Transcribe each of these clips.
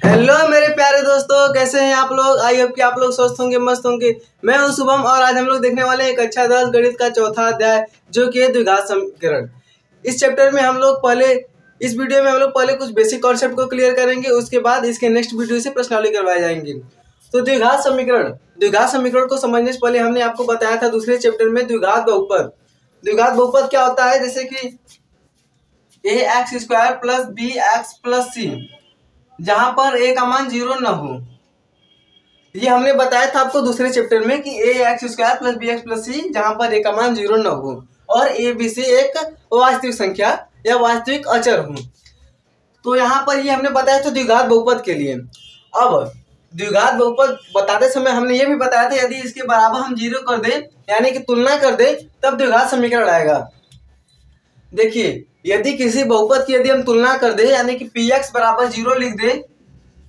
Hello मेरे प्यारे दोस्तों, कैसे हैं आप लोग। आई होप कि आप लोग स्वस्थ होंगे, मस्त होंगे। मैं हूं शुभम और आज हम लोग देखने वाले हैं कक्षा 10 गणित का चौथा अध्याय जो कि है द्विघात समीकरण। इस चैप्टर में हम लोग इस वीडियो में हम लोग पहले कुछ बेसिक कॉन्सेप्ट को क्लियर करेंगे, उसके बाद इसके नेक्स्ट वीडियो से प्रश्नावली करवाए जाएंगे। तो द्विघात समीकरण को समझने से पहले हमने आपको बताया था दूसरे चैप्टर में द्विघात बहुपद। द्विघात बहुपद क्या होता है, जैसे कि ax² plus bx plus c, जहां पर a का मान 0 न हो। ये हमने बताया था आपको दूसरे चैप्टर में कि ax² plus bx plus c, जहां पर a का मान 0 न हो और a b c एक वास्तविक संख्या या वास्तविक अचर हो। तो यहाँ पर ये हमने बताया था द्विघात बहुपद के लिए। अब द्विघात बहुपद बताते समय हमने ये भी बताया था यदि इसके बराबर हम 0 कर दें, यानी कि तुलना कर दें, तब द्विघात समीकरण आएगा। देखिए, यदि किसी बहुपद की यदि हम तुलना कर दें, यानी कि px बराबर 0 लिख दें,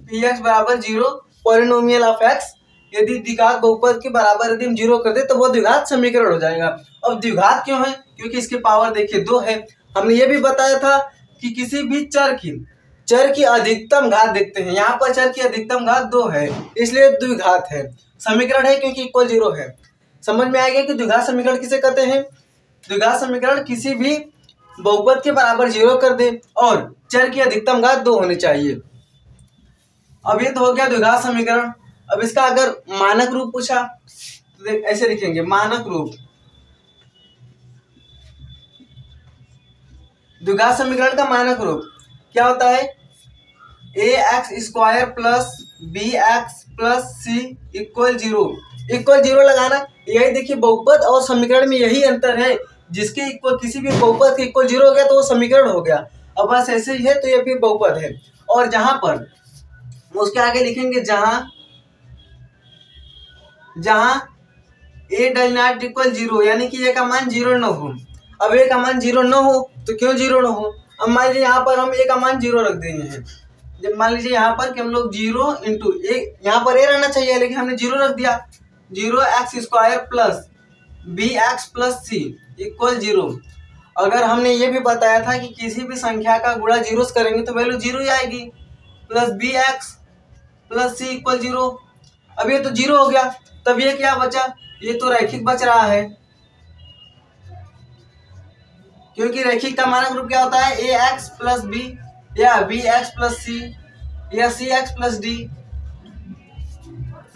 px बराबर 0 पॉलिनोमियल ऑफ x, यदि द्विघात बहुपद के बराबर यदि हम 0 कर दें तो वो द्विघात समीकरण हो जाएगा। अब द्विघात क्यों है, क्योंकि इसके पावर देखिए 2 है। हमने ये भी बताया था कि किसी भी चर की अधिकतम घात देखते हैं, यहाँ पर चर की अधिकतम घात 2 है, इसलिए द्विघात है। समीकरण है क्योंकि इक्वल 0 है। समझ में आ गया कि द्विघात समीकरण किसे कहते हैं। द्विघात समीकरण किसी भी बहुपद के बराबर 0 कर दे और चर की अधिकतम घात 2 होनी चाहिए। अब ये तो हो गया द्विघात समीकरण। अब इसका अगर मानक रूप पूछा तो ऐसे लिखेंगे, मानक रूप। द्विघात समीकरण का मानक रूप क्या होता है, ax² plus bx plus c equal 0। Equal 0 लगाना, यही देखिए बहुपद और समीकरण में यही अंतर है। जिसके इक्वल किसी भी बहुपद के इक्वल 0 हो गया तो वो समीकरण हो गया। अब बस ऐसे ही है तो ये फिर बहुपद है। और जहां पर उसके आगे लिखेंगे जहां a डज नॉट इक्वल 0, यानी कि a का मान 0 न हो। अब a का मान 0 न हो तो क्यों 0 न हो, अब मान लीजिए यहाँ पर हम a का मान 0 रख देंगे हैं। जब मान लीजिए यहाँ पर कि हम लोग 0 इंटू a, यहाँ पर a रहना चाहिए लेकिन हमने 0 रख दिया। 0x² plus bx plus c equal 0। अगर हमने ये भी बताया था कि किसी भी संख्या का गुणा 0 से करेंगे तो वैल्यू 0 ही आएगी। Plus bx plus c equal 0। अब ये तो 0 हो गया, तब ये क्या बचा, ये तो रैखिक बच रहा है, क्योंकि रैखिक का मानक रूप क्या होता है, ax प्लस b या bx प्लस c या cx प्लस d।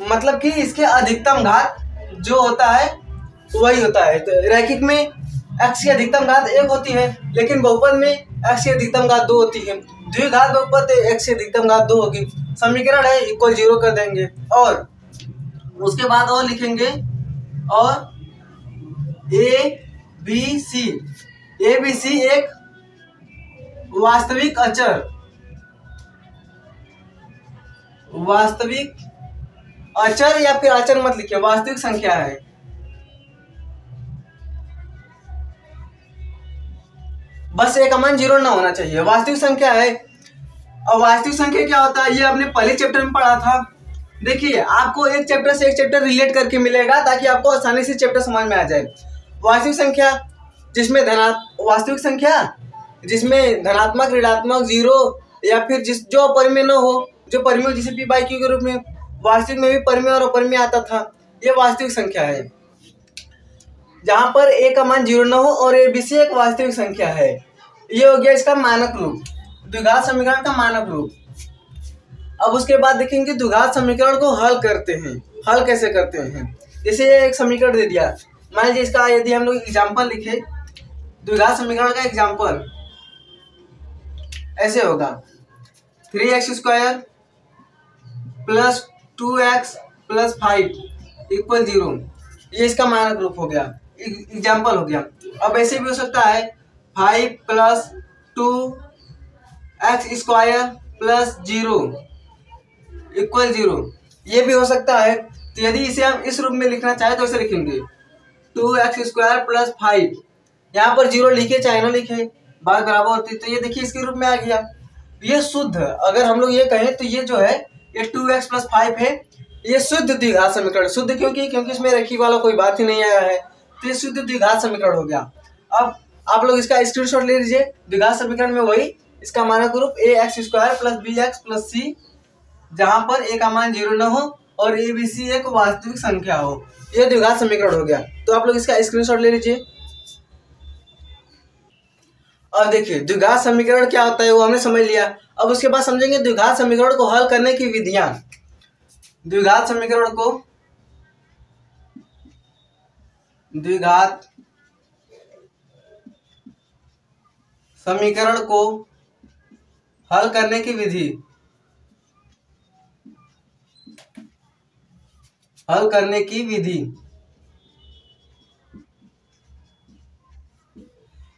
मतलब कि इसके अधिकतम घात जो होता है वही होता है। तो रैखिक में x की अधिकतम घात 1 होती है, लेकिन बहुपद में x की अधिकतम घात 2 होती है। द्विघात बहुपद x की अधिकतम घात 2 होगी। समीकरण है इक्वल 0 कर देंगे और उसके बाद और लिखेंगे, और a b c एक वास्तविक अचर या फिर अचर मत लिखिए, वास्तविक संख्या है। बस a का मान 0 ना होना चाहिए, वास्तविक संख्या है। और वास्तविक संख्या क्या होता है, ये आपने पहले चैप्टर में पढ़ा था। देखिए, आपको एक चैप्टर से एक चैप्टर रिलेट करके मिलेगा ताकि आपको आसानी से चैप्टर समझ में आ जाए। वास्तविक संख्या जिसमें धनात्मक, ऋणात्मक, 0 या फिर जो अपरिमेय न हो, जो परिमेय जिसे p बाई q के रूप में वास्तविक में भी परिमेय और अपरिमेय आता था, ये वास्तविक संख्या है। जहां पर a का मान 0 न हो और a b c एक वास्तविक संख्या है। ये हो गया इसका मानक रूप, द्विघात समीकरण का मानक रूप। अब उसके बाद देखेंगे द्विघात समीकरण को हल करते हैं। हल कैसे करते हैं, जैसे एक समीकरण दे दिया, मान लीजिए इसका यदि हम लोग एग्जाम्पल लिखे, द्विघात समीकरण का एग्जाम्पल ऐसे होगा, 3x² plus 2x plus 5 equal 0। ये इसका मानक रूप हो गया, एग्जाम्पल हो गया। अब ऐसे भी हो सकता है 5 प्लस 2x² प्लस 0 इक्वल 0, ये भी हो सकता है। तो यदि इसे हम इस रूप में लिखना चाहे तो इसे लिखेंगे 2x² प्लस 5, यहाँ पर 0 लिखे चाहे ना लिखे, बात बराबर होती है। तो ये देखिए इसके रूप में आ गया। ये शुद्ध, अगर हम लोग ये कहें तो ये जो है ये 2x प्लस 5 है, ये शुद्ध द्विघात समीकरण। शुद्ध क्योंकि इसमें रैखिक वाला कोई बात ही नहीं आया है, तो ये शुद्ध द्विघात समीकरण हो गया। अब आप लोग इसका स्क्रीनशॉट ले लीजिए। द्विघात समीकरण में वही इसका मानक रूप ax² plus bx plus c जहां पर ए का मान 0 न हो और ए बी सी एक वास्तविक संख्या हो। यह द्विघात समीकरण हो गया। तो आप लोग इसका स्क्रीनशॉट ले लीजिए। और देखिए द्विघात समीकरण क्या होता है वो हमने समझ लिया। अब उसके बाद समझेंगे द्विघात समीकरण को हल करने की विधियां। द्विघात समीकरण को हल करने की विधि।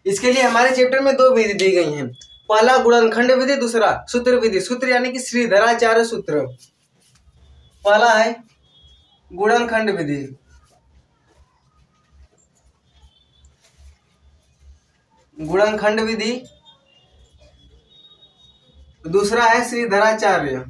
इसके लिए हमारे चैप्टर में दो विधि दी गई हैं। पहला गुणनखंड विधि, दूसरा सूत्र विधि। सूत्र यानी कि श्रीधराचार्य सूत्र। पहला है गुणनखंड विधि, दूसरा है श्रीधराचार्य।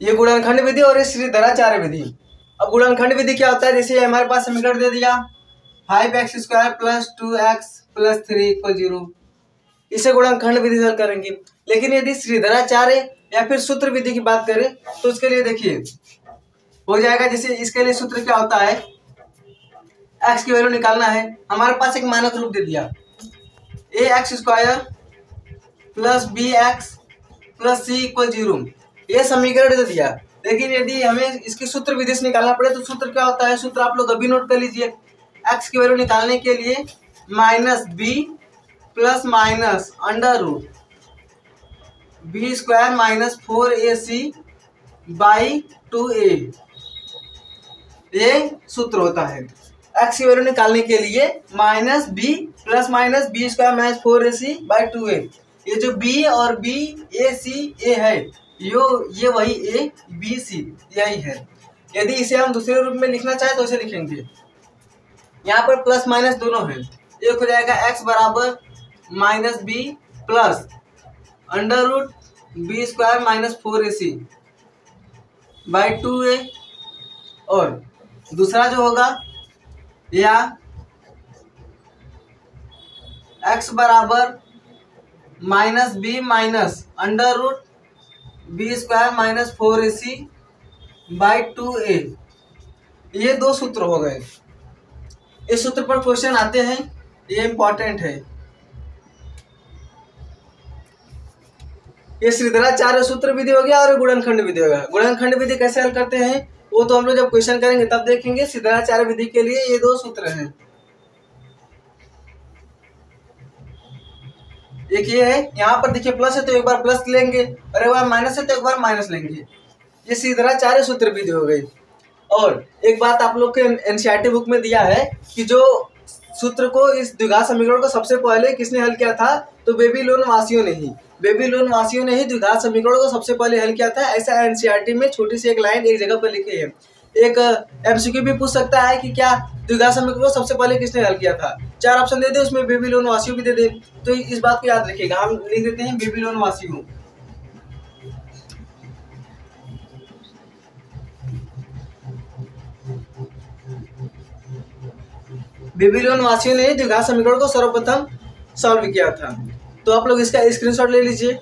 ये गुणनखंड विधि और ये श्रीधराचार्य विधि। अब गुणनखंड विधि क्या होता है? जैसे हमारे पास समीकरण दे दिया 5x² + 2x + 3 = 0। इसे गुणनखंड विधि से हल करेंगे। लेकिन यदि श्रीधराचार्य या फिर सूत्र विधि की बात करें तो उसके लिए देखिए हो जाएगा। जैसे इसके लिए सूत्र क्या होता है, x की वैल्यू निकालना है। हमारे पास एक मानक रूप दे दिया ax² + bx + c = 0। ये समीकरण दे दिया। लेकिन यदि हमें इसकी सूत्र विधि से निकालना पड़े तो सूत्र क्या होता है? सूत्र आप लोग अभी नोट कर लीजिए। x की वैल्यू निकालने के लिए -b + -√b² - 4ac/2a, ये सूत्र होता है। x की वैल्यू निकालने के लिए -b + -b² - 4ac/2a। ये जो b और b a c a है, ये वही a b c यही है। यदि इसे हम दूसरे रूप में लिखना चाहें तो इसे लिखेंगे। यहाँ पर प्लस माइनस दोनों है। एक हो जाएगा x बराबर -b + √b² - 4ac/2a, और दूसरा जो होगा या x बराबर -b √b² - 4ac/2a। ये दो सूत्र हो गए। इस सूत्र पर क्वेश्चन आते हैं, ये इंपॉर्टेंट है। ये श्रीधराचार्य सूत्र विधि हो गया और गुणनखंड विधि हो गया। गुणनखंड विधि कैसे हल करते हैं वो तो हम लोग जब क्वेश्चन करेंगे तब देखेंगे। श्रीधराचार्य विधि के लिए ये दो सूत्र हैं। एक ये है, यहाँ पर देखिए प्लस है तो एक बार प्लस लेंगे और एक बार माइनस है तो एक बार माइनस लेंगे। ये श्रीधराचार्य सूत्र विधि हो गई। और एक बात आप लोग के एनसीईआरटी बुक में दिया है कि जो सूत्र को, इस द्विघात समीकरण को सबसे पहले किसने हल किया था? तो बेबीलोन वासियों ने ही द्विघात समीकरण को सबसे पहले हल किया था। ऐसा एनसीईआरटी में छोटी सी एक लाइन एक जगह पर लिखी है। एक एमसीक्यू भी पूछ सकता है कि क्या द्विघात समीकरण को सबसे पहले किसने हल किया था? 4 ऑप्शन दे दे, उसमें बेबीलोन वासियों भी दे दे। तो इस बात को याद रखिएगा। हम लिख देते हैं बेबीलोन वासियों। बेबीलोन वासियों ने द्विघात समीकरण को सर्वप्रथम सॉल्व किया था। तो आप लोग इसका स्क्रीनशॉट ले लीजिए।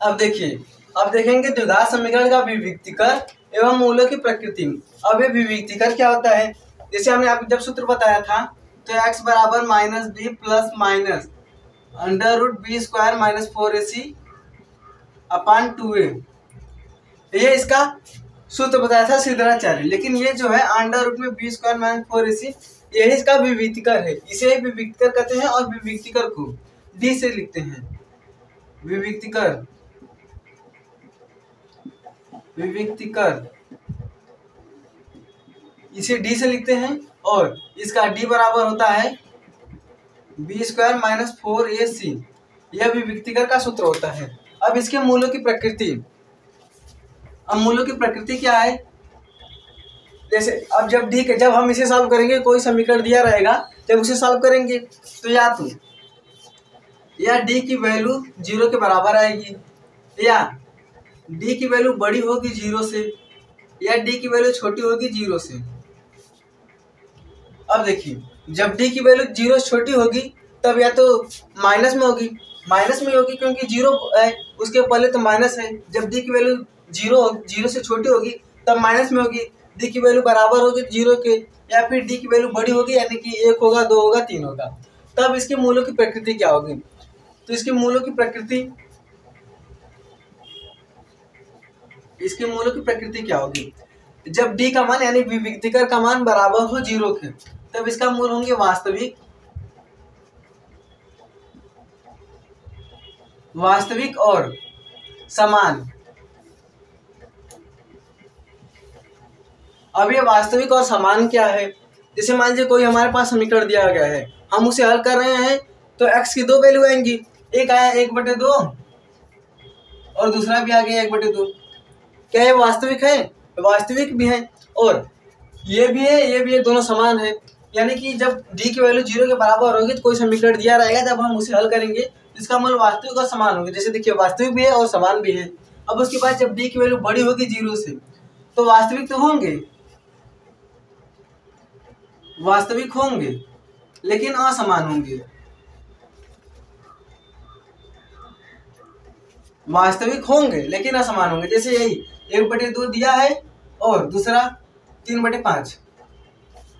अब देखिए, अब देखेंगे द्विघात समीकरण का विविक्तीकर एवं मूलों की प्रकृति। अब ये विविक्तीकर क्या होता है? जैसे हमने आपको जब सूत्र बताया था तो x बराबर -b + √b² - 4ac/2a, ये इसका सूत्र बताया था श्रीधराचार्य। लेकिन ये जो है √b² - 4ac, यही इसका विविक्तीकर है। इसे विविक्तीकर कहते हैं और विविक्तीकर को d से लिखते हैं। विविक्तीकर इसे d से लिखते हैं और इसका d बराबर होता है b² - 4ac। यह विविक्तीकर का सूत्र होता है। अब इसके मूलों की प्रकृति। अब मूलों की प्रकृति क्या है? जैसे अब जब हम इसे सॉल्व करेंगे, कोई समीकरण दिया रहेगा, जब उसे सॉल्व करेंगे तो या डी की वैल्यू 0 के बराबर आएगी, या डी की वैल्यू बड़ी होगी 0 से, या डी की वैल्यू छोटी होगी 0 से। अब देखिए, जब डी की वैल्यू 0 से छोटी होगी तब या तो माइनस में होगी, क्योंकि 0 है, उसके पहले तो माइनस है। जब डी की वैल्यू 0 से छोटी होगी तब माइनस में होगी, डी की वैल्यू बराबर होगी 0 के, या फिर डी की वैल्यू बड़ी होगी, यानी कि 1 होगा, 2 होगा, 3 होगा। तब इसके मूलों की प्रकृति क्या होगी? तो इसके मूलों की प्रकृति क्या होगी? जब डी का मान यानी विविक्तिकर का मान बराबर हो 0 के, तब इसका मूल होंगे वास्तविक और समान। अब ये वास्तविक और समान क्या है? जैसे मान लीजिए कोई हमारे पास समीकरण दिया गया है, हम उसे हल कर रहे हैं, तो x की 2 वैल्यू आएंगी, एक आया 1/2 और दूसरा भी आ गया 1/2। क्या ये वास्तविक है? वास्तविक भी है, और ये भी है, दोनों समान है। यानी कि जब d की वैल्यू 0 के बराबर होगी तो कोई समीकरण दिया रहेगा, जब हम उसे हल करेंगे इसका मूल वास्तविक और समान होगा। जैसे देखिए, वास्तविक भी है और समान भी है। अब उसके बाद जब d की वैल्यू बड़ी होगी 0 से, तो वास्तविक होंगे लेकिन असमान होंगे। वास्तविक होंगे लेकिन असमान होंगे। जैसे यही 1/2 दिया है और दूसरा 3/5।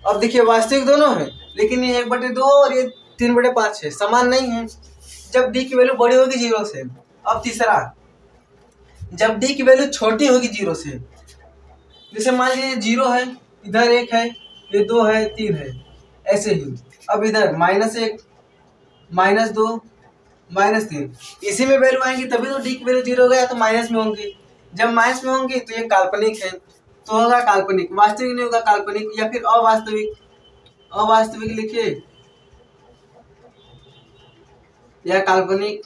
अब देखिए, वास्तविक दोनों है, लेकिन ये 1/2 और ये 3/5 है, समान नहीं है। जब d की वैल्यू बड़ी होगी 0 से। अब तीसरा, जब d की वैल्यू छोटी होगी 0 से। जैसे मान लीजिए 0 है, इधर 1 है, ये 2 है, 3 है, ऐसे ही। अब इधर -1, -2, -3, इसी में वैल्यू आएंगी तभी तो d की वैल्यू 0 होगा, या तो माइनस में होंगी। जब माइनस में होंगी तो ये काल्पनिक है, तो होगा काल्पनिक, वास्तविक नहीं होगा, काल्पनिक। या फिर अवास्तविक लिखिए या काल्पनिक।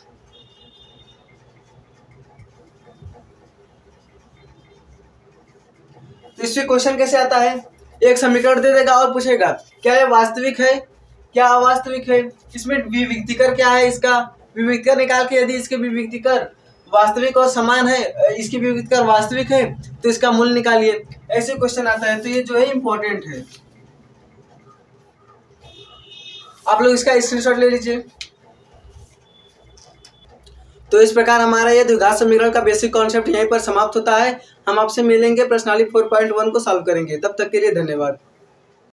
तो इसमें क्वेश्चन कैसे आता है? एक समीकरण दे देगा और पूछेगा क्या ये वास्तविक है, क्या अवास्तविक है। इसमें विविक्तिकर क्या है, इसका विविक्तिकर निकाल के, यदि इसके विविक्तिकर वास्तविक और समान है, इसकी विविक्तिकर वास्तविक है, तो इसका मूल निकालिए। ऐसे क्वेश्चन आता है, तो ये जो है इम्पोर्टेंट है। आप लोग इसका स्क्रीनशॉट ले लीजिए। तो इस प्रकार हमारा यह द्विघात समीकरण का बेसिक कॉन्सेप्ट यहीं पर समाप्त होता है। हम आपसे मिलेंगे, प्रश्नावली 4.1 को सॉल्व करेंगे। तब तक के लिए धन्यवाद।